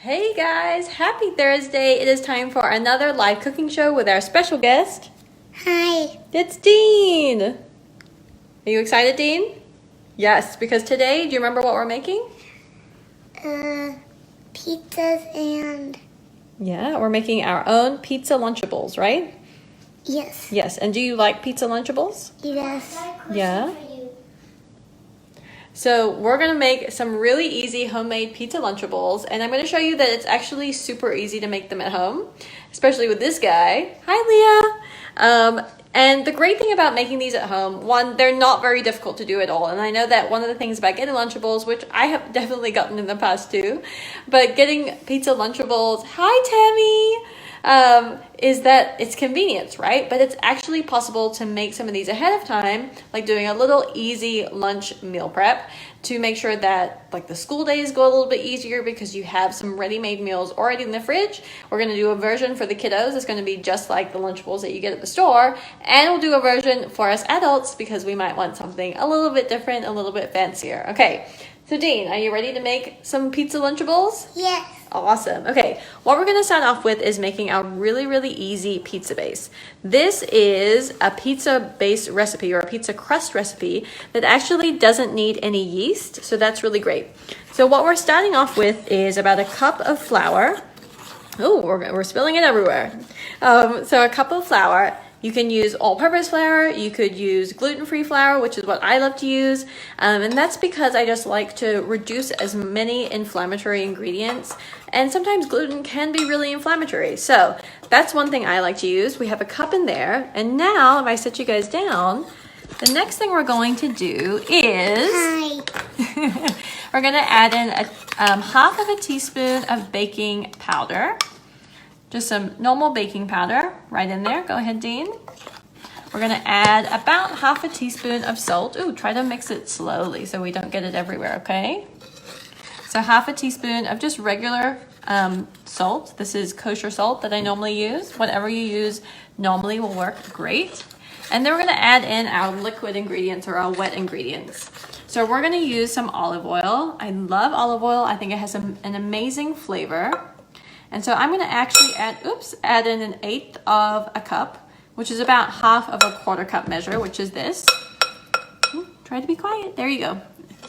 Hey guys, happy Thursday. It is time for another live cooking show with our special guest. Hi. It's Dean. Are you excited, Dean? Yes, because today, do you remember what we're making? Pizzas and... Yeah, we're making our own Pizza Lunchables, right? Yes. Yes, and do you like Pizza Lunchables? Yes. Yeah. So we're going to make some really easy homemade Pizza Lunchables, and I'm going to show you that it's actually super easy to make them at home, especially with this guy. Hi, Leah. And the great thing about making these at home, one, they're not very difficult to do at all. And I know that one of the things about getting Lunchables, which I have definitely gotten in the past too, but getting Pizza Lunchables, hi Tammy, is that it's convenience, right? But it's actually possible to make some of these ahead of time, like doing a little easy lunch meal prep to make sure that like the school days go a little bit easier because you have some ready-made meals already in the fridge. We're going to do a version for the kiddos. It's going to be just like the Lunchables that you get at the store. And we'll do a version for us adults because we might want something a little bit different, a little bit fancier. Okay, so Dean, are you ready to make some Pizza Lunchables? Yes. Awesome. Okay, what we're going to start off with is making our really easy pizza base. This is a pizza base recipe or a pizza crust recipe that actually doesn't need any yeast, so that's really great. So what we're starting off with is about a cup of flour. Oh, we're spilling it everywhere. So a cup of flour. You can use all-purpose flour, you could use gluten-free flour, which is what I love to use, and that's because I just like to reduce as many inflammatory ingredients, and sometimes gluten can be really inflammatory, so that's one thing I like to use. We have a cup in there, and now if I sit you guys down, the next thing we're going to do is we're going to add in half of a teaspoon of baking powder. Just some normal baking powder right in there. Go ahead, Dean. We're gonna add about half a teaspoon of salt. Ooh, try to mix it slowly so we don't get it everywhere, okay? So half a teaspoon of just regular salt. This is kosher salt that I normally use. Whatever you use normally will work great. And then we're gonna add in our liquid ingredients or our wet ingredients. So we're gonna use some olive oil. I love olive oil. I think it has an amazing flavor. And so I'm going to actually add in 1/8 of a cup, which is about half of a 1/4 cup measure, which is this. Ooh, try to be quiet. There you go.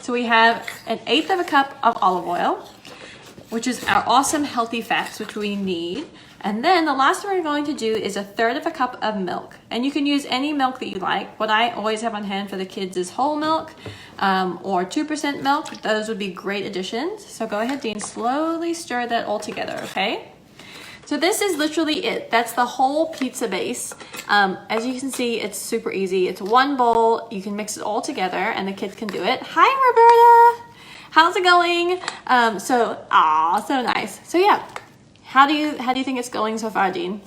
So we have 1/8 of a cup of olive oil, which is our awesome healthy fats, which we need. And then the last thing we're going to do is 1/3 of a cup of milk. And you can use any milk that you like. What I always have on hand for the kids is whole milk or 2% milk. Those would be great additions. So go ahead, Dean, slowly stir that all together, okay? So this is literally it. That's the whole pizza base. As you can see, it's super easy. It's one bowl. You can mix it all together and the kids can do it. Hi, Roberta. How's it going? So nice. So yeah. How do you think it's going so far, Dean?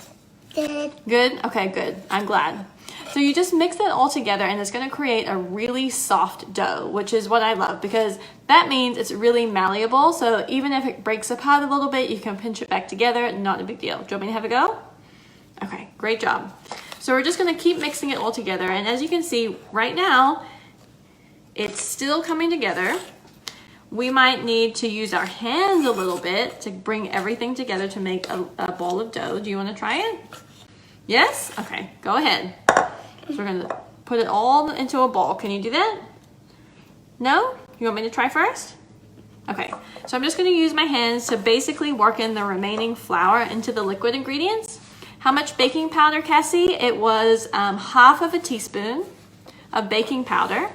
Good. Good? Okay, good. I'm glad. So you just mix it all together and it's going to create a really soft dough, which is what I love because that means it's really malleable. So even if it breaks apart a little bit, you can pinch it back together. Not a big deal. Do you want me to have a go? Okay, great job. So we're just going to keep mixing it all together. And as you can see right now, it's still coming together. We might need to use our hands a little bit to bring everything together to make a ball of dough. Do you want to try it? Yes? Okay, go ahead. So we're going to put it all into a ball. Can you do that? No? You want me to try first? Okay, so I'm just going to use my hands to basically work in the remaining flour into the liquid ingredients. How much baking powder, Cassie? It was half of a teaspoon of baking powder,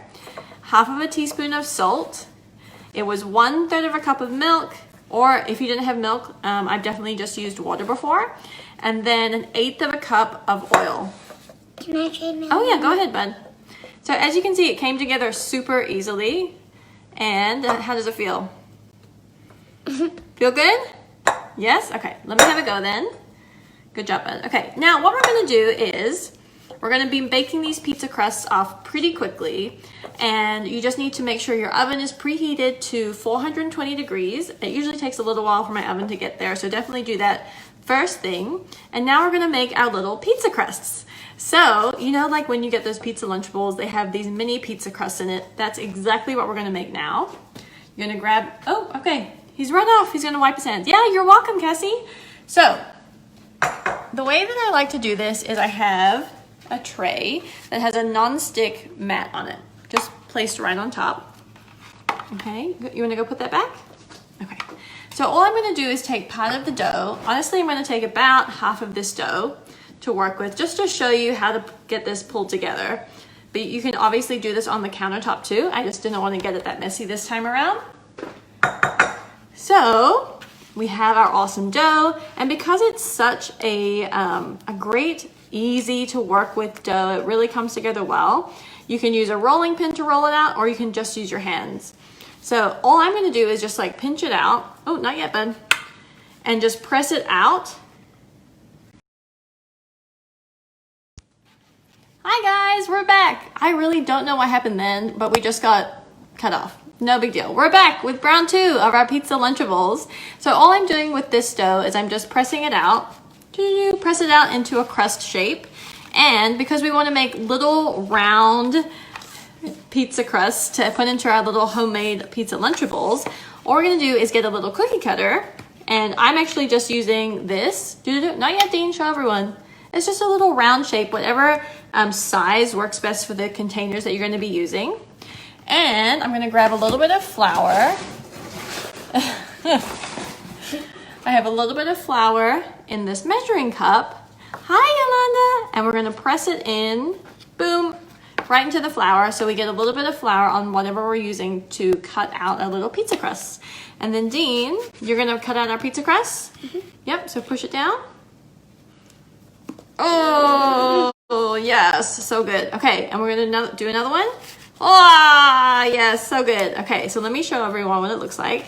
half of a teaspoon of salt. It was 1/3 of a cup of milk, or if you didn't have milk, I've definitely just used water before. And then 1/8 of a cup of oil. Can I try milk? Oh yeah, go ahead, bud. So as you can see, it came together super easily. And how does it feel? Feel good? Yes? Okay, let me have a go then. Good job, bud. Okay, now what we're gonna do is, we're going to be baking these pizza crusts off pretty quickly, and you just need to make sure your oven is preheated to 420 degrees. It usually takes a little while for my oven to get there, so definitely do that first thing. And now we're going to make our little pizza crusts. So, you know, like when you get those Pizza Lunchables, they have these mini pizza crusts in it. That's exactly what we're going to make now. You're going to grab, oh, okay. He's run off. He's gonna wipe his hands. Yeah, you're welcome, Cassie. So, the way that I like to do this is I have a tray that has a non-stick mat on it, just placed right on top. Okay, you wanna go put that back? Okay, so all I'm gonna do is take part of the dough. Honestly, I'm gonna take about half of this dough to work with, just to show you how to get this pulled together. But you can obviously do this on the countertop too. I just didn't want to get it that messy this time around. So we have our awesome dough, and because it's such a great, easy to work with dough, it really comes together well. You can use a rolling pin to roll it out, or you can just use your hands. So all I'm gonna do is just like pinch it out. Oh, not yet, bud. And just press it out. Hi guys, we're back. I really don't know what happened then, but we just got cut off. No big deal. We're back with round 2 of our Pizza Lunchables. So all I'm doing with this dough is I'm just pressing it out. Press it out into a crust shape. And because we want to make little round pizza crusts to put into our little homemade Pizza Lunchables, all we're going to do is get a little cookie cutter. And I'm actually just using this. Not yet, Dean. Show everyone. It's just a little round shape, whatever size works best for the containers that you're going to be using. And I'm going to grab a little bit of flour. I have a little bit of flour in this measuring cup. Hi, Yolanda. And we're going to press it in, boom, right into the flour. So we get a little bit of flour on whatever we're using to cut out our little pizza crusts. And then Dean, you're going to cut out our pizza crust? Mm-hmm. Yep, so push it down. Oh, yes, so good. Okay, and we're gonna do another one. Oh, yes, so good. Okay, so let me show everyone what it looks like.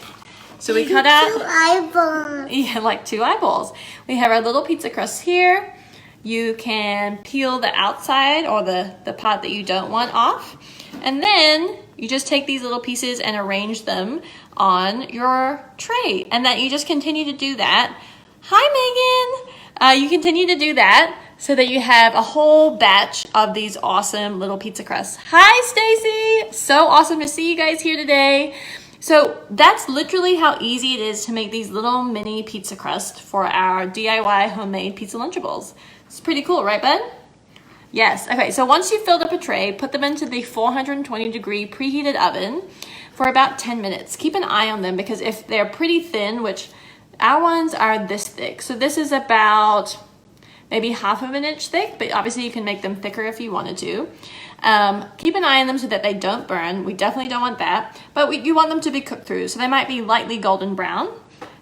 So we cut out 2 eyeballs. Yeah, like 2 eyeballs. We have our little pizza crust here. You can peel the outside or the part that you don't want off. And then you just take these little pieces and arrange them on your tray. And then you just continue to do that. Hi, Megan. You continue to do that so that you have a whole batch of these awesome little pizza crusts. Hi, Stacy. So awesome to see you guys here today. So that's literally how easy it is to make these little mini pizza crusts for our DIY homemade Pizza Lunchables. It's pretty cool, right, bud? Yes. Okay, so once you've filled up a tray, put them into the 420-degree preheated oven for about 10 minutes. Keep an eye on them because if they're pretty thin, which our ones are this thick. So this is about maybe ½ of an inch thick, but obviously you can make them thicker if you wanted to. Keep an eye on them so that they don't burn. We definitely don't want that, but you want them to be cooked through. So they might be lightly golden brown.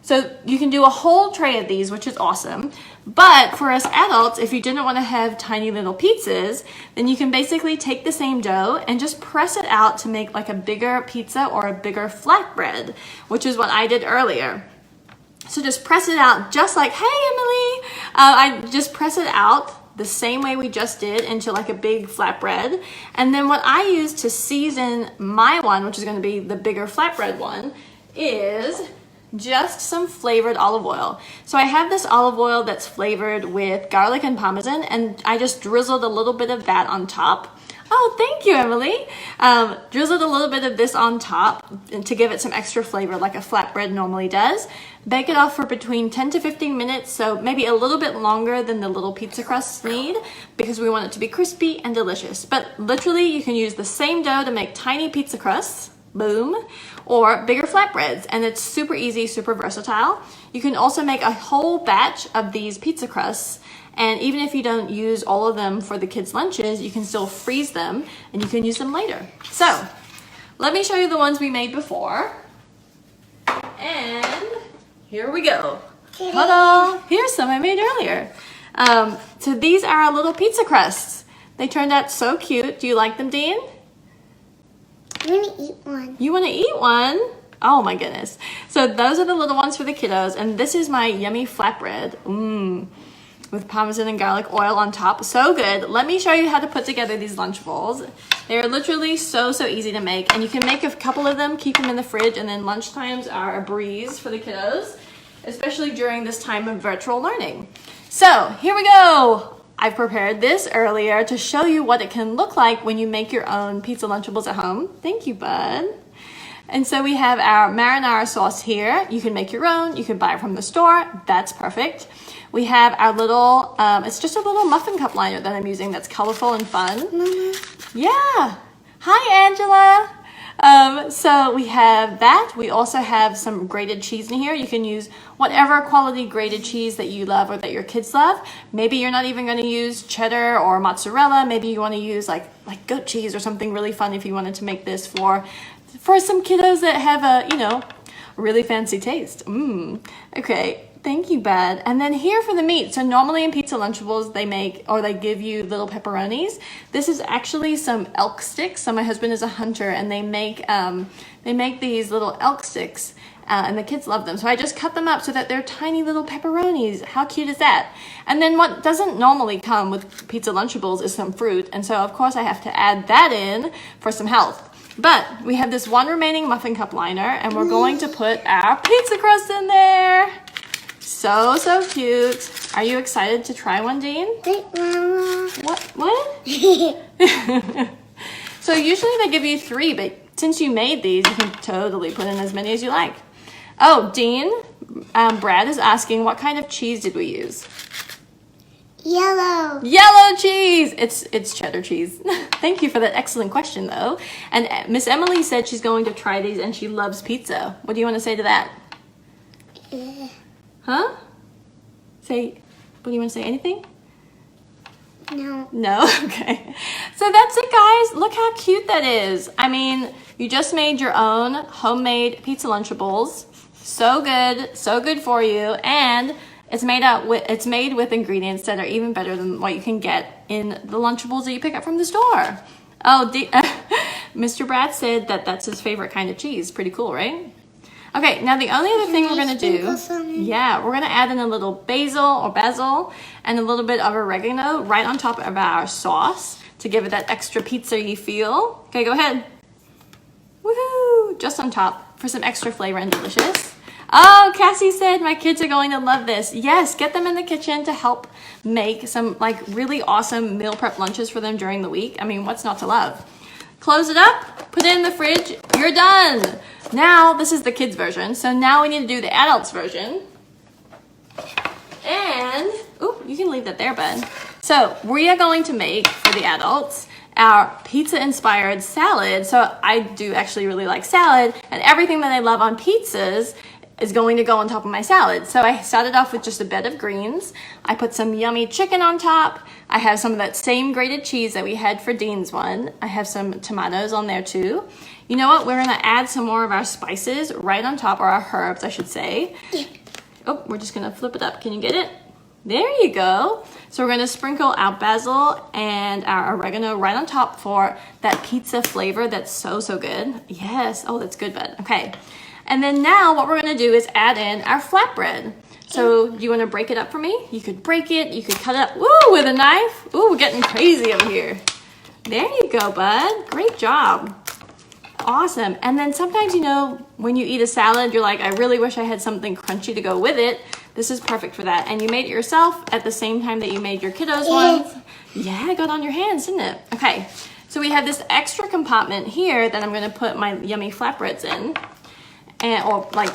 So you can do a whole tray of these, which is awesome. But for us adults, if you didn't want to have tiny little pizzas, then you can basically take the same dough and just press it out to make like a bigger pizza or a bigger flatbread, which is what I did earlier. So just press it out just like, hey, Emily, I just press it out the same way we just did into like a big flatbread. And then what I use to season my one, which is going to be the bigger flatbread one, is just some flavored olive oil. So I have this olive oil that's flavored with garlic and parmesan, and I just drizzled a little bit of that on top. Oh, thank you, Emily. Drizzled a little bit of this on top to give it some extra flavor like a flatbread normally does. Bake it off for between 10 to 15 minutes, so maybe a little bit longer than the little pizza crusts need because we want it to be crispy and delicious. But literally, you can use the same dough to make tiny pizza crusts, boom, or bigger flatbreads, and it's super easy, super versatile. You can also make a whole batch of these pizza crusts, and even if you don't use all of them for the kids' lunches, you can still freeze them and you can use them later. So let me show you the ones we made before. And here we go. Ta-da! Here's some I made earlier. So these are our little pizza crusts. They turned out so cute. Do you like them, Dean? I want to eat one. You want to eat one? Oh my goodness. So those are the little ones for the kiddos. And this is my yummy flatbread. With parmesan and garlic oil on top. So good. Let me show you how to put together these Lunchables. They're literally so easy to make, and you can make a couple of them, keep them in the fridge, and then lunchtimes are a breeze for the kiddos, especially during this time of virtual learning. So here we go. I prepared this earlier to show you what it can look like when you make your own Pizza Lunchables at home. Thank you, bud. And so we have our marinara sauce here. You can make your own. You can buy it from the store. That's perfect. We have our little, it's just a little muffin cup liner that I'm using that's colorful and fun. Mama. Yeah. Hi, Angela. So we have that. We also have some grated cheese in here. You can use whatever quality grated cheese that you love or that your kids love. Maybe you're not even going to use cheddar or mozzarella. Maybe you want to use like goat cheese or something really fun if you wanted to make this for some kiddos that have a, you know, really fancy taste. Okay. Thank you, bud. And then here for the meat. So normally in Pizza Lunchables, they make, or they give you little pepperonis. This is actually some elk sticks. So my husband is a hunter and they make these little elk sticks and the kids love them. So I just cut them up so that they're tiny little pepperonis. How cute is that? And then what doesn't normally come with Pizza Lunchables is some fruit. And so of course I have to add that in for some health. But we have this one remaining muffin cup liner and we're going to put our pizza crust in there. So cute. Are you excited to try one, Dean? Wait, Mama. What? So usually they give you 3, but since you made these, you can totally put in as many as you like. Oh, Dean, Brad is asking, what kind of cheese did we use? Yellow. Yellow cheese. It's cheddar cheese. Thank you for that excellent question, though. And Miss Emily said she's going to try these and she loves pizza. What do you want to say to that? Huh? What do you want to say? Anything? No. No? Okay. So that's it, guys. Look how cute that is. I mean, you just made your own homemade Pizza Lunchables. So good for you. And it's made with ingredients that are even better than what you can get in the Lunchables that you pick up from the store. Oh, Mr. Brad said that that's his favorite kind of cheese. Pretty cool, right? Okay, now the only other thing we're going to do, we're going to add in a little basil and a little bit of oregano right on top of our sauce to give it that extra pizza-y feel. Okay, go ahead. Woohoo! Just on top for some extra flavor and delicious. Oh, Cassie said my kids are going to love this. Yes, get them in the kitchen to help make some like really awesome meal prep lunches for them during the week. I mean, what's not to love? Close it up, put it in the fridge, you're done. Now, this is the kids version, so now we need to do the adults version. And, you can leave that there, bud. So, we are going to make, for the adults, our pizza-inspired salad. So, I do actually really like salad, and everything that I love on pizzas is going to go on top of my salad. So I started off with just a bed of greens. I put some yummy chicken on top. I have some of that same grated cheese that we had for Dean's one. I have some tomatoes on there too. You know what? We're gonna add some more of our spices right on top, or our herbs, I should say. Oh, we're just gonna flip it up. Can you get it? There you go. So we're gonna sprinkle our basil and our oregano right on top for that pizza flavor that's so good. Yes, oh, that's good, bud. Okay. And then now what we're gonna do is add in our flatbread. So do you wanna break it up for me? You could break it, you could cut it up, with a knife. We're getting crazy over here. There you go, bud. Great job. Awesome. And then sometimes, you know, when you eat a salad, you're like, I really wish I had something crunchy to go with it. This is perfect for that. And you made it yourself at the same time that you made your kiddos ones. Yeah, it got on your hands, didn't it? Okay, so we have this extra compartment here that I'm gonna put my yummy flatbreads in. Or like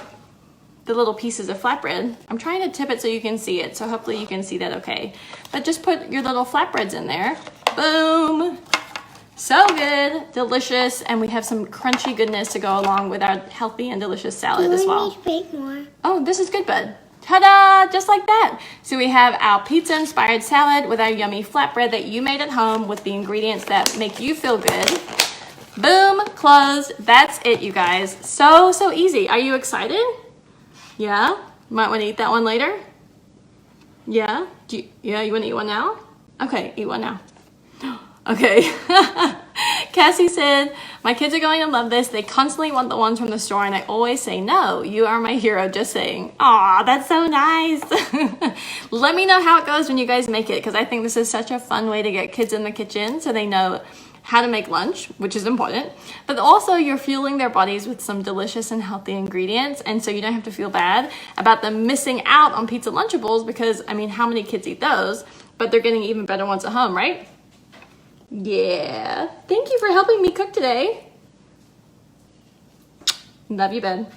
the little pieces of flatbread. I'm trying to tip it so you can see it, so hopefully you can see that okay. But just put your little flatbreads in there. Boom! So good, delicious, and we have some crunchy goodness to go along with our healthy and delicious salad as well. Bake more. Oh, this is good, bud. Ta-da! Just like that. So we have our pizza-inspired salad with our yummy flatbread that you made at home with the ingredients that make you feel good. Boom, closed. That's it, you guys. So easy. Are you excited? Yeah? Might want to eat that one later? Yeah? You want to eat one now? Okay, eat one now. Okay. Cassie said, my kids are going to love this. They constantly want the ones from the store, and I always say, no, you are my hero, just saying. Aw, that's so nice. Let me know how it goes when you guys make it, because I think this is such a fun way to get kids in the kitchen so they know how to make lunch, which is important, but also you're fueling their bodies with some delicious and healthy ingredients, and so you don't have to feel bad about them missing out on Pizza Lunchables, because, I mean, how many kids eat those? But they're getting even better ones at home, right? Yeah. Thank you for helping me cook today. Love you, Ben.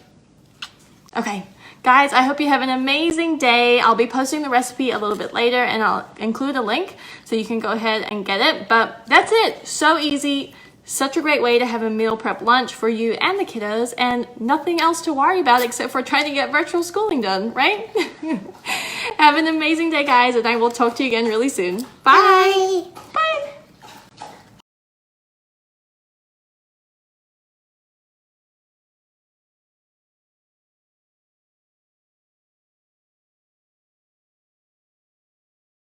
Okay, guys, I hope you have an amazing day. I'll be posting the recipe a little bit later and I'll include a link so you can go ahead and get it. But that's it. So easy. Such a great way to have a meal prep lunch for you and the kiddos and nothing else to worry about except for trying to get virtual schooling done, right? Have an amazing day, guys, and I will talk to you again really soon. Bye. Bye.